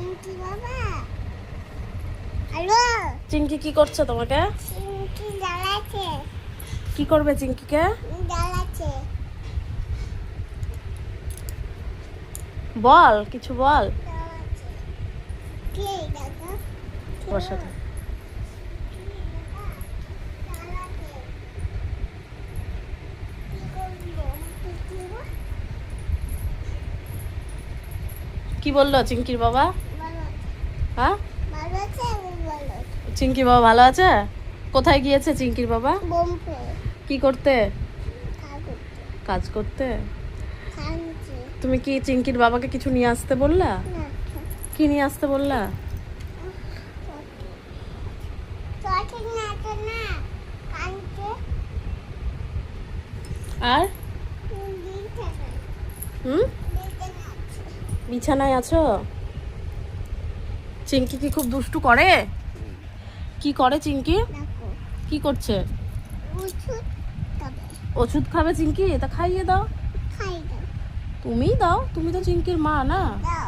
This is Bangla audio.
চিংকি বাবা হ্যালো চিংকি কি করছে তোমাকে? চিংকি জ্বালাচ্ছে কি করবে চিংকিকে? জ্বালাচ্ছে বল, কিছু বল। জ্বালাচ্ছে কে দাদা ওর সাথে জ্বালাচ্ছে কি করবো কি করবো কি বললো চিংকির বাবা? বলো হ্যাঁ, ভালো আছে বলো চিংকির বাবা ভালো আছে? কোথায় গিয়েছে চিংকির বাবা? বোম্বে কি করতে? কাগজ কাজ করতে। খাঞ্চি তুমি কি চিংকির বাবাকে কিছু নিয়ে আসতে বললা? না কি নিয়ে আসতে বললা? সঠিক না তো না কাঞ্চি আর দিতে না হুম, দিতে না বিছানায় আছো? চিংকি কি খুব দুষ্টু করে? কি করে চিংকি? দেখো কি করছে? ওষুধ তবে ওষুধ খাবে চিংকি? তা খাইয়ে দাও। খাই দাও তুমিই দাও, তুমি তো চিংকির মা না। দাও